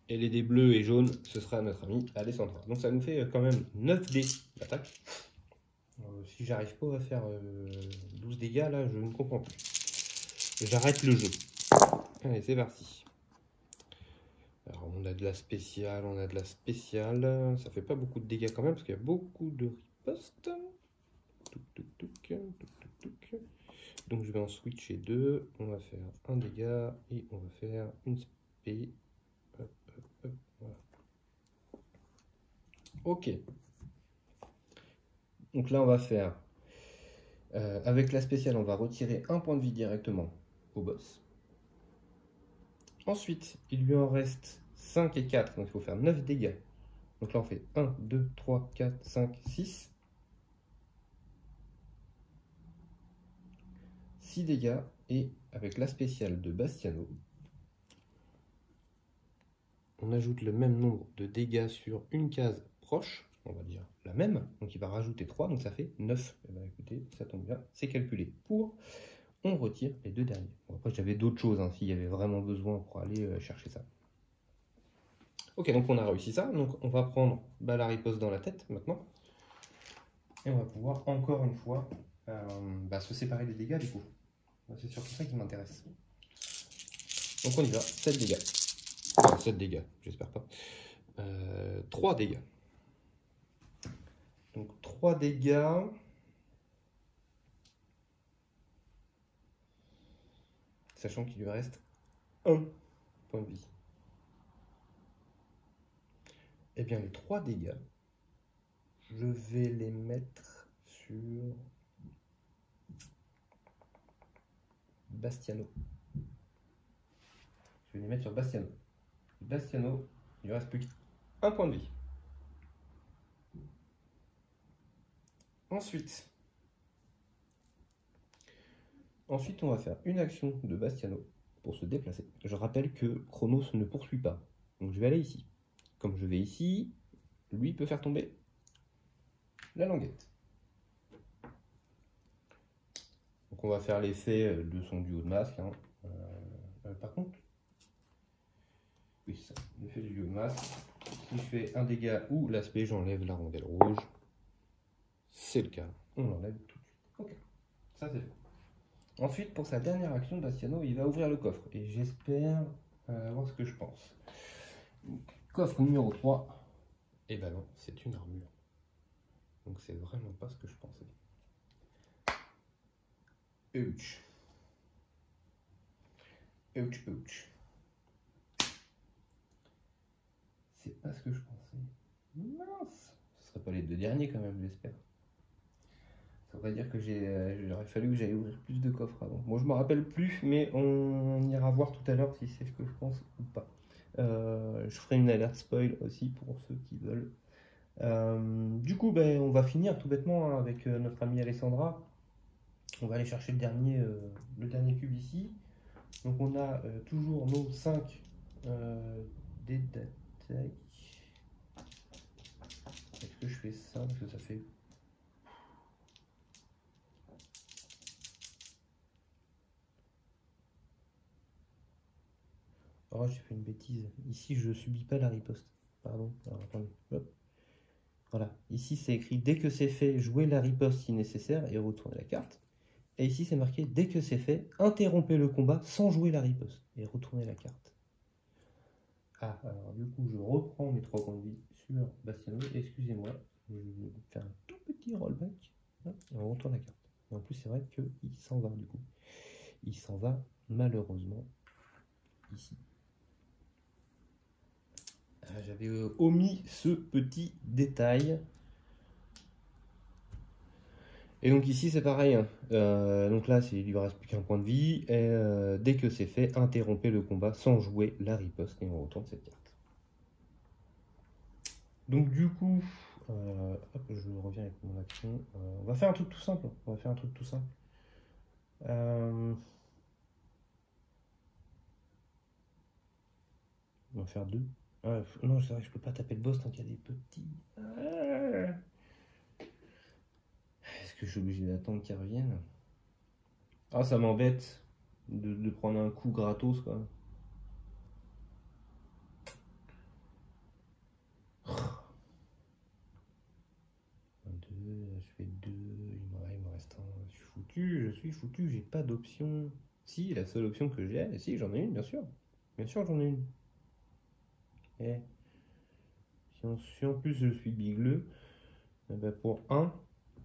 Et les dés bleus et jaunes, ce sera notre ami Alessandra. Donc ça nous fait quand même 9 dés d'attaque. Si j'arrive pas à faire 12 dégâts, là, je ne comprends plus. J'arrête le jeu. Allez, c'est parti. Alors on a de la spéciale, on a de la spéciale. Ça fait pas beaucoup de dégâts quand même parce qu'il y a beaucoup de riposte. Donc je vais en switcher deux. On va faire un dégât et on va faire une spé. Hop, hop, hop, voilà. Ok. Donc là on va faire avec la spéciale, on va retirer un point de vie directement au boss. Ensuite, il lui en reste 5 et 4, donc il faut faire 9 dégâts. Donc là, on fait 1, 2, 3, 4, 5, 6. 6 dégâts, et avec la spéciale de Bastiano, on ajoute le même nombre de dégâts sur une case proche, on va dire la même, donc il va rajouter 3, donc ça fait 9. Et bien écoutez, ça tombe bien, c'est calculé pour. On retire les deux derniers. Bon, après, j'avais d'autres choses, hein, s'il y avait vraiment besoin pour aller chercher ça. Ok, donc on a réussi ça. Donc on va prendre la riposte dans la tête maintenant. Et on va pouvoir encore une fois se séparer des dégâts du coup. C'est surtout ça qui m'intéresse. Donc on y va, 7 dégâts. Enfin, 7 dégâts, j'espère pas. 3 dégâts. Donc 3 dégâts. Sachant qu'il lui reste 1 point de vie. Et bien les 3 dégâts, je vais les mettre sur Bastiano. Je vais les mettre sur Bastiano. Bastiano, il ne reste plus qu'un point de vie. Ensuite, on va faire une action de Bastiano pour se déplacer. Je rappelle que Chronos ne poursuit pas. Donc je vais aller ici. Comme je vais ici, lui peut faire tomber la languette. Donc on va faire l'effet de son duo de masque. Hein. Par contre, oui c'est ça, l'effet du duo de masque. Si je fais un dégât ou l'aspect, j'enlève la rondelle rouge. C'est le cas, on l'enlève tout de suite. Ok, ça c'est fait. Ensuite, pour sa dernière action, Bastiano, il va ouvrir le coffre. Et j'espère voir ce que je pense. Donc, coffre numéro 3. Et ben non, c'est une armure. Donc c'est vraiment pas ce que je pensais. Ouch. Ouch, ouch. C'est pas ce que je pensais. Mince. Ce serait pas les deux derniers quand même, j'espère. Ça voudrait dire que j'aurait fallu que j'aille ouvrir plus de coffres avant. Moi je me rappelle plus, mais on ira voir tout à l'heure si c'est ce que je pense ou pas. Je ferai une alerte spoil aussi pour ceux qui veulent. Du coup, on va finir tout bêtement hein, avec notre amie Alessandra. On va aller chercher le dernier cube ici. Donc on a toujours nos 5 détails. Est-ce que je fais ça? Parce que ça fait... Oh, j'ai fait une bêtise. Ici, je subis pas la riposte. Pardon. Alors, attendez. Hop. Voilà. Ici, c'est écrit dès que c'est fait, jouez la riposte si nécessaire et retournez la carte. Et ici, c'est marqué dès que c'est fait, interrompez le combat sans jouer la riposte et retournez la carte. Ah, alors du coup, je reprends mes 3 points de vie sur Bastiano. Excusez-moi, je vais faire un tout petit rollback. Hop, et on retourne la carte. Et en plus, c'est vrai qu'il s'en va du coup. Il s'en va malheureusement ici. J'avais omis ce petit détail. Et donc ici c'est pareil. Hein. Donc là il lui reste plus qu'un point de vie. Et dès que c'est fait, interrompez le combat sans jouer la riposte et on retourne cette carte. Donc du coup, hop, je reviens avec mon action. On va faire un truc tout simple. On va faire 2. Non, c'est vrai que je peux pas taper le boss tant qu'il y a des petits. Est-ce que je suis obligé d'attendre qu'ils reviennent? Ah, ça m'embête de prendre un coup gratos, quoi. Je fais 2, il me reste un. Je suis foutu, j'ai pas d'option. Si, la seule option que j'ai, si, j'en ai une, bien sûr. Bien sûr, j'en ai une. Et si en plus je suis bigleux, eh ben pour 1,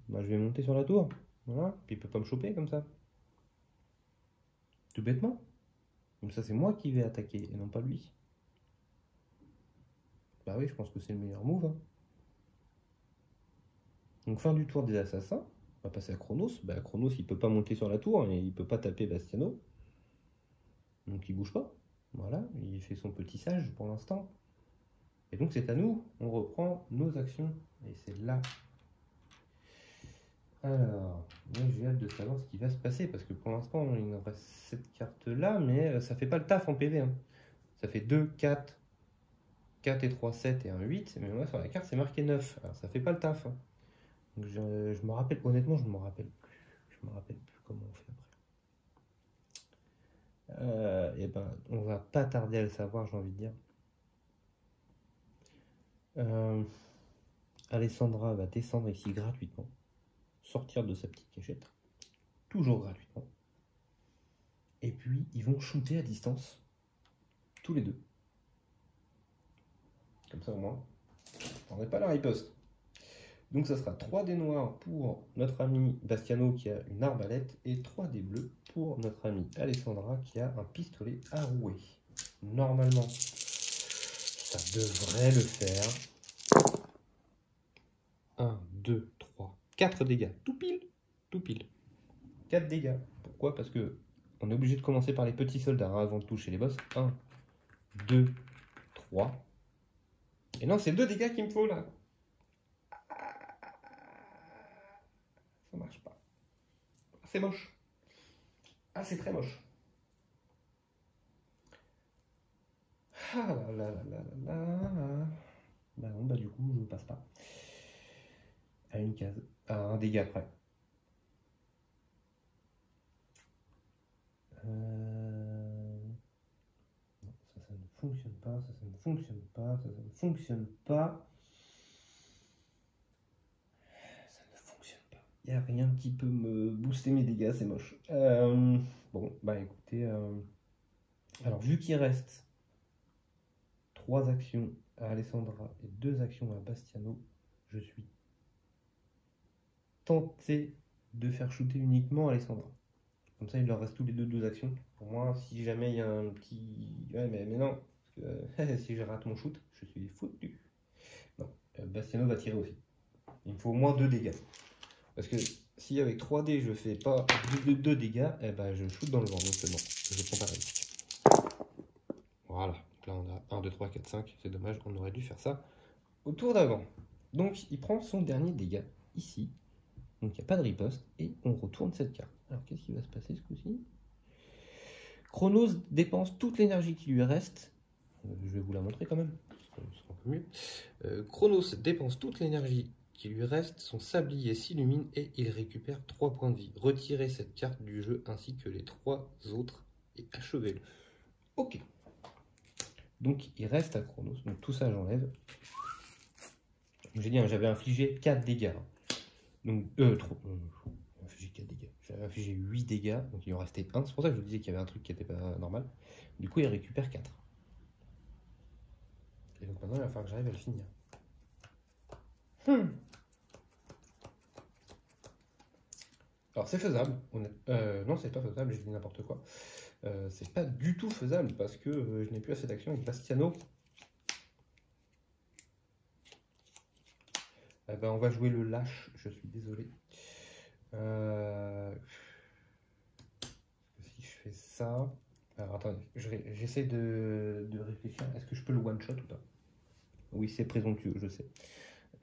bah je vais monter sur la tour. Voilà, puis il peut pas me choper comme ça. Tout bêtement. Comme ça, c'est moi qui vais attaquer et non pas lui. Bah oui, je pense que c'est le meilleur move. Hein. Donc fin du tour des assassins. On va passer à Chronos. Bah Chronos, il peut pas monter sur la tour et il peut pas taper Bastiano. Donc il bouge pas. Voilà, il fait son petit sage pour l'instant. Et donc c'est à nous. On reprend nos actions. Et c'est là. Alors, moi j'ai hâte de savoir ce qui va se passer. Parce que pour l'instant, il nous reste cette carte-là. Mais ça fait pas le taf en PV. Hein. Ça fait 2, 4, 4 et 3, 7 et 1, 8. Mais moi sur la carte, c'est marqué 9. Alors ça fait pas le taf. Hein. Donc je me rappelle, honnêtement, je me rappelle plus. Je me rappelle plus comment on fait après. Et ben, on va pas tarder à le savoir, j'ai envie de dire. Alessandra va descendre ici gratuitement, sortir de sa petite cachette, toujours gratuitement. Et puis ils vont shooter à distance, tous les deux. Comme ça au moins, on n'est pas la riposte. Donc ça sera 3 dés noirs pour notre ami Bastiano qui a une arbalète et 3 dés bleus pour notre ami Alessandra qui a un pistolet à rouer. Normalement, ça devrait le faire. 1, 2, 3, 4 dégâts. Tout pile, tout pile. 4 dégâts. Pourquoi? Parce que on est obligé de commencer par les petits soldats hein, avant de toucher les boss. 1, 2, 3. Et non, c'est 2 dégâts qu'il me faut là. Ça marche pas. C'est moche. Ah, c'est très moche. Ah là là là là là. Bah non, bah du coup, je passe pas. À une case. À un dégât près. Non, ça ne fonctionne pas, ça ne fonctionne pas, ça ne fonctionne pas. Ça ne fonctionne pas. Il n'y a rien qui peut me booster mes dégâts, c'est moche. Bon, bah écoutez. Alors, vu qu'il reste 3 actions à Alessandra et 2 actions à Bastiano, je suis tenté de faire shooter uniquement Alessandra. Comme ça, il leur reste tous les deux actions. Pour moi, si jamais il y a un petit... Ouais, mais non. Parce que, si je rate mon shoot, je suis foutu. Non, Bastiano va tirer aussi. Il me faut au moins 2 dégâts. Parce que si avec 3 dés, je fais pas 2 dégâts, eh ben, je shoot dans le vent. Donc c'est bon, je prends pas risque. Voilà. Donc là, on a 1, 2, 3, 4, 5. C'est dommage, on aurait dû faire ça au tour d'avant. Donc, il prend son dernier dégât ici. Donc il n'y a pas de riposte et on retourne cette carte. Alors qu'est-ce qui va se passer ce coup-ci? Chronos dépense toute l'énergie qui lui reste. Je vais vous la montrer quand même, ce sera un peu mieux. Chronos dépense toute l'énergie qui lui reste, son sablier s'illumine et il récupère 3 points de vie. Retirez cette carte du jeu ainsi que les 3 autres et achevez-le. Ok. Donc il reste à Chronos, donc tout ça j'enlève. J'ai dit, hein, j'avais infligé 4 dégâts. Donc, infligé 4 dégâts. J'avais infligé 8 dégâts, donc il en restait 1. C'est pour ça que je vous disais qu'il y avait un truc qui n'était pas normal. Du coup, il récupère 4. Et donc maintenant, il va falloir que j'arrive à le finir. Alors, c'est faisable. Non, c'est pas faisable, j'ai dit n'importe quoi. C'est pas du tout faisable parce que je n'ai plus assez d'action avec Bastiano. Ben, on va jouer le lâche, je suis désolé. Si je fais ça... Alors attendez, j'essaie de réfléchir. Est-ce que je peux le one-shot ou pas? Oui, c'est présomptueux, je sais.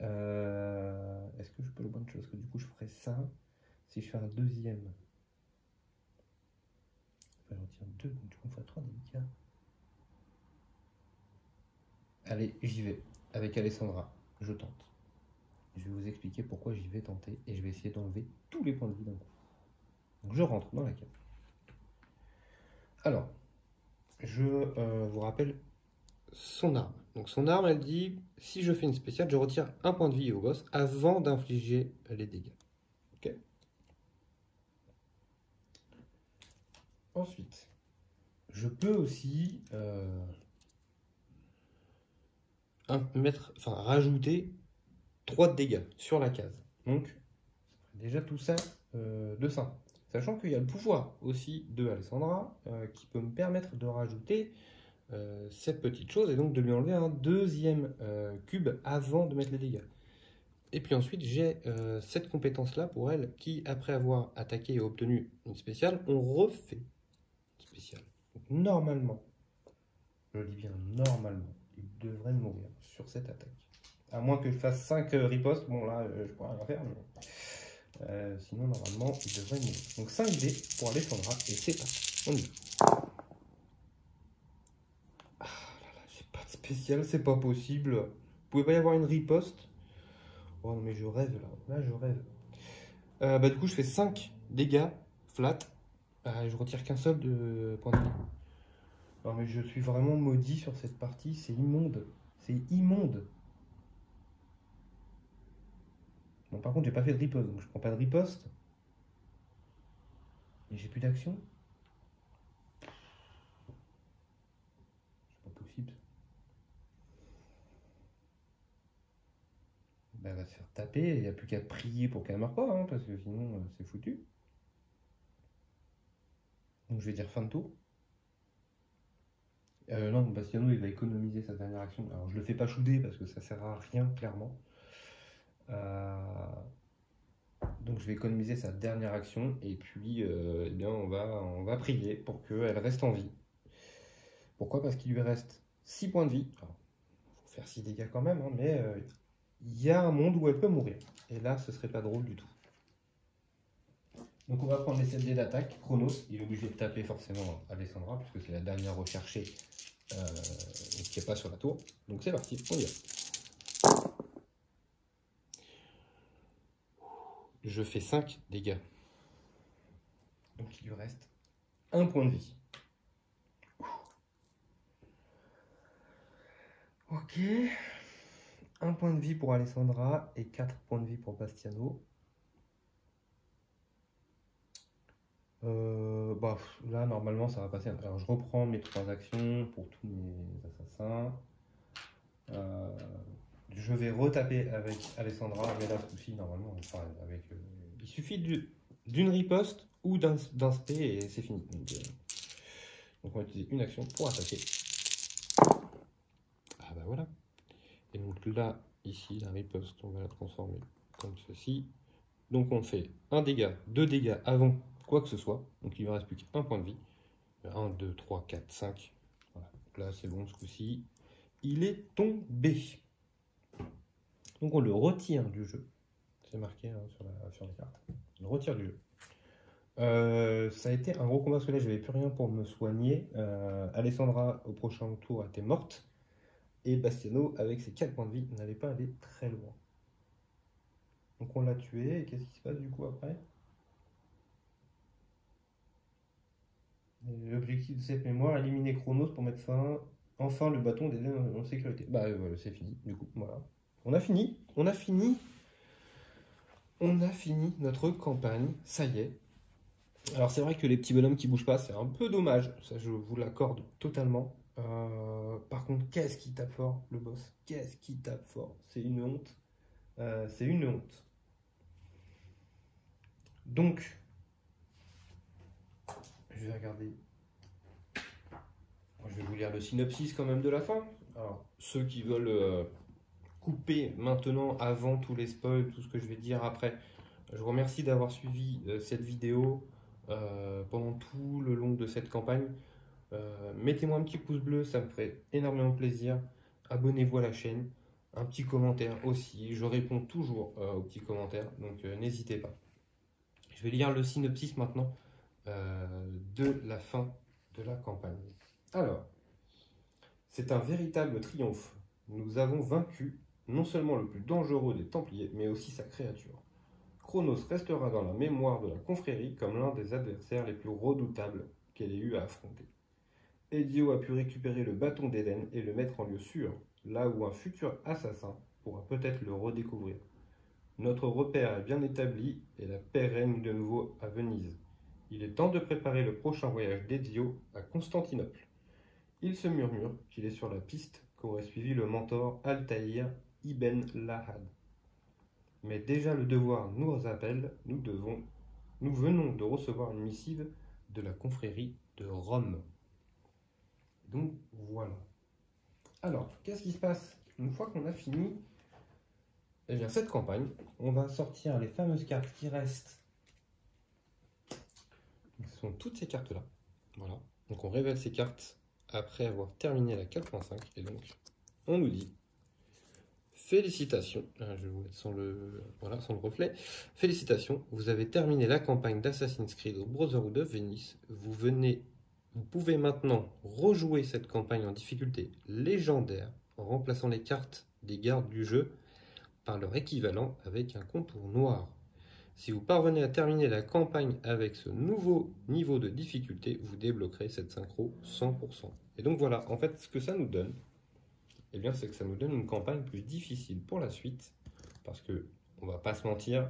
Est-ce que je peux le one-shot? Parce que du coup, je ferais ça. Si je fais un deuxième... Enfin, j'en tire 2, donc du coup, on ferait 3 dégâts. Allez, j'y vais. Avec Alessandra, je tente. Je vais vous expliquer pourquoi j'y vais tenter. Et je vais essayer d'enlever tous les points de vie d'un coup. Donc je rentre dans la cave. Alors, je vous rappelle son arme. Donc son arme, elle dit, si je fais une spéciale, je retire un point de vie au boss avant d'infliger les dégâts. Ok. Ensuite, je peux aussi rajouter 3 de dégâts sur la case. Donc, déjà tout ça de 5. Sachant qu'il y a le pouvoir aussi de Alessandra qui peut me permettre de rajouter cette petite chose et donc de lui enlever un deuxième cube avant de mettre les dégâts. Et puis ensuite, j'ai cette compétence-là pour elle qui, après avoir attaqué et obtenu une spéciale, on refait une spéciale. Donc normalement, je dis bien normalement, il devrait mourir sur cette attaque. À moins que je fasse 5 ripostes, bon là, je pourrais rien faire, mais sinon, normalement, il devrait mourir. Donc 5 dés pour Alessandra, et c'est parti, on y va. Ah là là, j'ai pas de spécial, c'est pas possible. Vous pouvez pas y avoir une riposte? Oh non mais je rêve là, je rêve. Du coup je fais 5 dégâts flat. Je retire qu'un seul de point de vie. Non mais je suis vraiment maudit sur cette partie, c'est immonde. C'est immonde. Bon par contre j'ai pas fait de riposte, donc je prends pas de riposte. Et j'ai plus d'action. C'est pas possible. Ben, elle va se faire taper, il n'y a plus qu'à prier pour qu'elle meure pas, hein, parce que sinon c'est foutu. Donc je vais dire fin de tour. Non, Bastiano il va économiser sa dernière action. Alors je le fais pas shooter parce que ça sert à rien clairement. Donc je vais économiser sa dernière action et puis eh bien, on va prier pour qu'elle reste en vie. Pourquoi? Parce qu'il lui reste 6 points de vie. Il faut faire 6 dégâts quand même, hein, mais il y a un monde où elle peut mourir. Et là, ce serait pas drôle du tout. Donc on va prendre les 7 dés d'attaque. Chronos, il est obligé de taper forcément Alessandra, puisque c'est la dernière recherchée qui n'est pas sur la tour. Donc c'est parti, on y va. Je fais 5 dégâts. Donc il lui reste 1 point de vie. Ok. 1 point de vie pour Alessandra et 4 points de vie pour Bastiano. Là, normalement, ça va passer. Alors, je reprends mes 3 actions pour tous mes assassins. Je vais retaper avec Alessandra, mais là, ce coup-ci, normalement, il suffit d'une riposte ou d'un spé et c'est fini. Donc, on va utiliser une action pour attaquer. Ah bah voilà. Et donc là, ici, la riposte, on va la transformer comme ceci. Donc on fait 1 dégât, 2 dégâts avant quoi que ce soit. Donc il ne me reste plus qu'un point de vie. 1, 2, 3, 4, 5. Voilà. Donc là, c'est bon, ce coup-ci. Il est tombé. Donc on le retire du jeu. C'est marqué hein, sur la carte. On le retire du jeu. Ça a été un gros combat parce que là, je n'avais plus rien pour me soigner. Alessandra, au prochain tour, était morte. Et Bastiano, avec ses 4 points de vie, n'allait pas aller très loin. Donc on l'a tué. Et qu'est-ce qui se passe du coup après? L'objectif de cette mémoire, éliminer Chronos pour mettre enfin le bâton des dés en sécurité. Bah voilà, c'est fini, du coup, voilà. On a fini notre campagne, ça y est. Alors c'est vrai que les petits bonhommes qui bougent pas, c'est un peu dommage, ça je vous l'accorde totalement. Par contre, qu'est-ce qui tape fort, le boss? Qu'est-ce qui tape fort? C'est une honte. C'est une honte. Donc, je vais regarder. Je vais vous lire le synopsis quand même de la fin. Alors, ceux qui veulent couper maintenant, avant tous les spoils, tout ce que je vais dire après, je vous remercie d'avoir suivi cette vidéo pendant tout le long de cette campagne. Mettez-moi un petit pouce bleu, ça me ferait énormément plaisir. Abonnez-vous à la chaîne. Un petit commentaire aussi. Je réponds toujours aux petits commentaires, donc n'hésitez pas. Je vais lire le synopsis maintenant de la fin de la campagne. Alors, c'est un véritable triomphe. Nous avons vaincu non seulement le plus dangereux des Templiers, mais aussi sa créature. Chronos restera dans la mémoire de la confrérie comme l'un des adversaires les plus redoutables qu'elle ait eu à affronter. Ezio a pu récupérer le bâton d'Éden et le mettre en lieu sûr, là où un futur assassin pourra peut-être le redécouvrir. Notre repère est bien établi et la paix règne de nouveau à Venise. Il est temps de préparer le prochain voyage d'Ezio à Constantinople. Il se murmure qu'il est sur la piste qu'aurait suivi le mentor Altaïr ibn Lahad. Mais déjà le devoir nous appelle, nous venons de recevoir une missive de la confrérie de Rome. Donc voilà. Alors, qu'est-ce qui se passe une fois qu'on a fini eh bien, cette campagne? On va sortir les fameuses cartes qui restent. Ce sont toutes ces cartes-là. Voilà. Donc on révèle ces cartes après avoir terminé la 4.5. Et donc, on nous dit félicitations. Je vais vous mettre sans le reflet. Félicitations, vous avez terminé la campagne d'Assassin's Creed Brotherhood of Venice. Vous pouvez maintenant rejouer cette campagne en difficulté légendaire en remplaçant les cartes des gardes du jeu par leur équivalent avec un contour noir. Si vous parvenez à terminer la campagne avec ce nouveau niveau de difficulté, vous débloquerez cette synchro 100%. Et donc voilà, en fait, ce que ça nous donne, eh bien, c'est que ça nous donne une campagne plus difficile pour la suite, parce que, on va pas se mentir,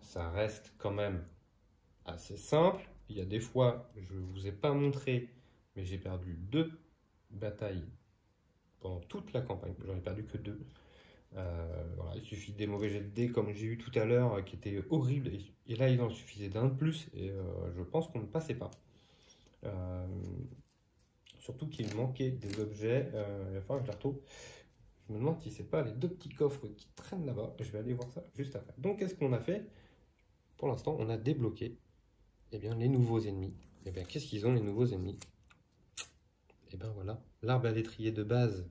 ça reste quand même assez simple. Il y a des fois, je ne vous ai pas montré, mais j'ai perdu 2 batailles pendant toute la campagne. J'en ai perdu que 2. Voilà, il suffit des mauvais jets de dés comme j'ai eu tout à l'heure qui étaient horribles. Et là, il en suffisait d'un de plus et je pense qu'on ne passait pas. Surtout qu'il manquait des objets. Il va falloir que je les retrouve. Je me demande si c'est pas les 2 petits coffres qui traînent là-bas. Je vais aller voir ça juste après. Donc, qu'est-ce qu'on a fait? Pour l'instant, on a débloqué eh bien, les nouveaux ennemis. Et bien, qu'est-ce qu'ils ont, les nouveaux ennemis? Et bien voilà, l'arbre à l'étrier de base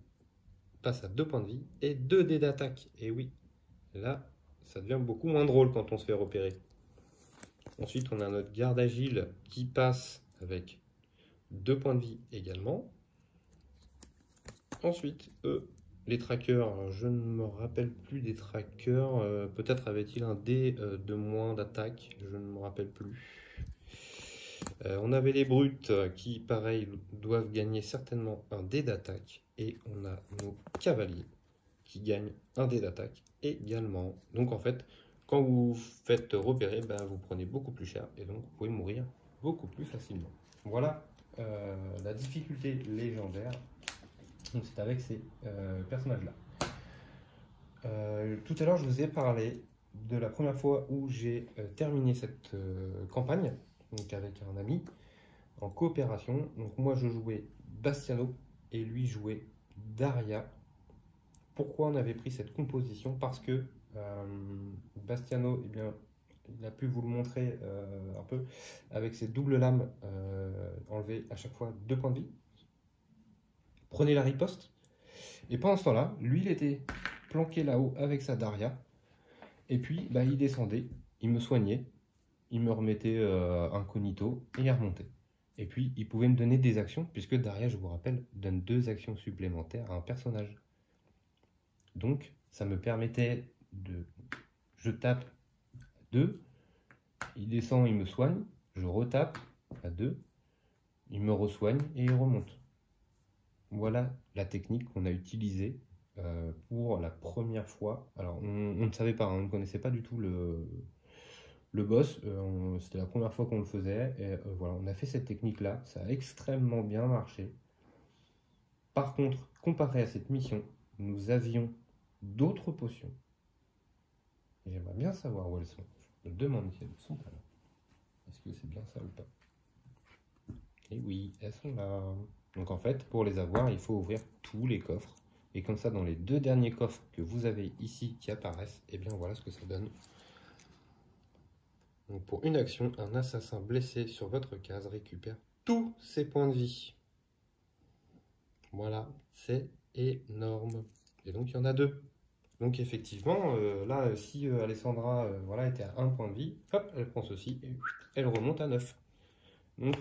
passe à 2 points de vie et 2 dés d'attaque. Et oui, là, ça devient beaucoup moins drôle quand on se fait repérer. Ensuite, on a notre garde agile qui passe avec 2 points de vie également. Ensuite, les trackers, je ne me rappelle plus des trackers. Peut-être avait-il un dé de moins d'attaque, je ne me rappelle plus. On avait les brutes qui, pareil, doivent gagner certainement un dé d'attaque. Et on a nos cavaliers qui gagnent un dé d'attaque également. Donc en fait, quand vous faites repérer, vous prenez beaucoup plus cher. Et donc vous pouvez mourir beaucoup plus facilement. Voilà la difficulté légendaire. Donc c'est avec ces personnages-là. Tout à l'heure, je vous ai parlé de la première fois où j'ai terminé cette campagne, donc avec un ami, en coopération. Donc moi, je jouais Bastiano et lui jouait Daria. Pourquoi on avait pris cette composition? Parce que Bastiano, eh bien, il a pu vous le montrer un peu, avec ses doubles lames, enlever à chaque fois 2 points de vie. Prenez la riposte. Et pendant ce temps-là, lui, il était planqué là-haut avec sa Daria. Et puis, il descendait, il me soignait, il me remettait incognito et il remontait. Et puis, il pouvait me donner des actions, puisque Daria, je vous rappelle, donne 2 actions supplémentaires à un personnage. Donc, ça me permettait de... Je tape à 2, il descend, il me soigne, je retape à 2, il me resoigne et il remonte. Voilà la technique qu'on a utilisée pour la première fois. Alors, on ne savait pas, on ne connaissait pas du tout le boss. C'était la première fois qu'on le faisait. Et voilà, on a fait cette technique-là. Ça a extrêmement bien marché. Par contre, comparé à cette mission, nous avions d'autres potions. J'aimerais bien savoir où elles sont. Je me demande si elles sont là. Est-ce que c'est bien ça ou pas? Et oui, elles sont là. Donc en fait, pour les avoir, il faut ouvrir tous les coffres. Et comme ça, dans les 2 derniers coffres que vous avez ici qui apparaissent, et bien voilà ce que ça donne. Donc pour une action, un assassin blessé sur votre case récupère tous ses points de vie. Voilà, c'est énorme. Et donc il y en a 2. Donc effectivement, là, si Alessandra voilà, était à 1 point de vie, hop, elle prend ceci et elle remonte à 9. Donc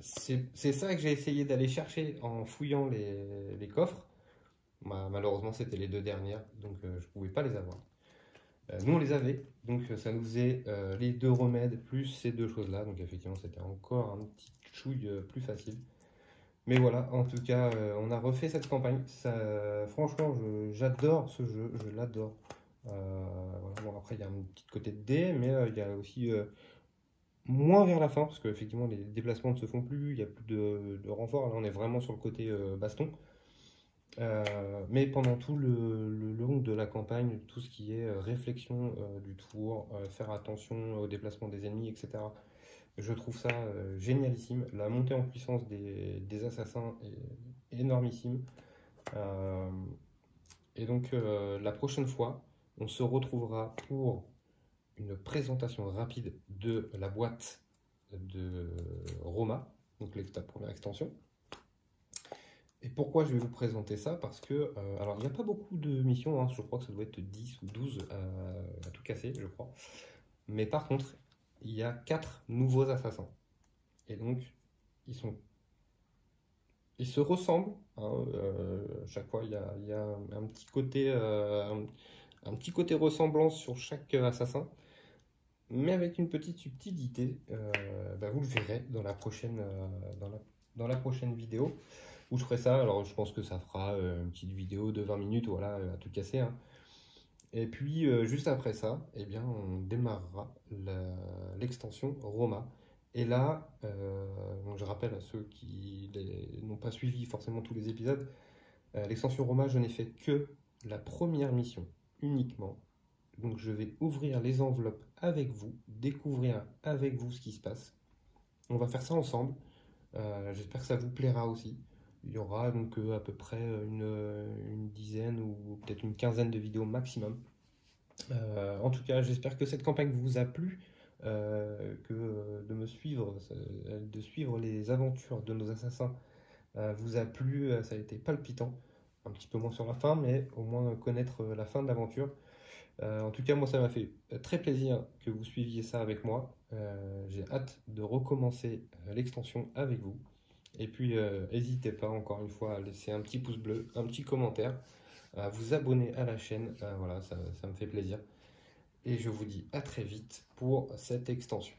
c'est ça que j'ai essayé d'aller chercher en fouillant les coffres. Malheureusement, c'était les 2 dernières, donc je ne pouvais pas les avoir. Nous, on les avait, donc ça nous faisait les 2 remèdes plus ces 2 choses-là. Donc effectivement, c'était encore un petit chouille plus facile. Mais voilà, en tout cas, on a refait cette campagne. Franchement, j'adore ce jeu, je l'adore. Voilà. Bon, après, il y a un petit côté de dés, mais il y a aussi moins vers la fin, parce qu'effectivement, les déplacements ne se font plus, il n'y a plus de renfort. Là, on est vraiment sur le côté baston. Mais pendant tout le long de la campagne, tout ce qui est réflexion du tour, faire attention au déplacement des ennemis, etc. Je trouve ça génialissime. La montée en puissance des assassins est énormissime. Euh, et donc la prochaine fois, on se retrouvera pour une présentation rapide de la boîte de Roma, donc la première extension. Et pourquoi je vais vous présenter ça? Parce que, alors il n'y a pas beaucoup de missions, hein, je crois que ça doit être 10 ou 12 à tout casser, je crois. Mais par contre, il y a 4 nouveaux assassins. Et donc, ils se ressemblent, hein, chaque fois, il y a un petit côté, un petit côté ressemblance sur chaque assassin, mais avec une petite subtilité. Bah, vous le verrez dans la prochaine, dans la prochaine vidéo où je ferai ça. Alors, je pense que ça fera une petite vidéo de 20 minutes, voilà, à tout casser, hein. Et puis, juste après ça, eh bien, on démarrera l'extension Roma. Et là, donc je rappelle à ceux qui n'ont pas suivi forcément tous les épisodes, l'extension Roma, je n'ai fait que la première mission uniquement. Donc je vais ouvrir les enveloppes avec vous, découvrir avec vous ce qui se passe. On va faire ça ensemble. J'espère que ça vous plaira aussi. Il y aura donc à peu près une dizaine ou peut-être une quinzaine de vidéos maximum. En tout cas, j'espère que cette campagne vous a plu, que de suivre les aventures de nos assassins vous a plu. Ça a été palpitant, un petit peu moins sur la fin, mais au moins connaître la fin de l'aventure. En tout cas, moi, ça m'a fait très plaisir que vous suiviez ça avec moi. J'ai hâte de recommencer l'extension avec vous. Et puis, n'hésitez pas, encore une fois, à laisser un petit pouce bleu, un petit commentaire, à vous abonner à la chaîne. Voilà, ça me fait plaisir. Et je vous dis à très vite pour cette extension.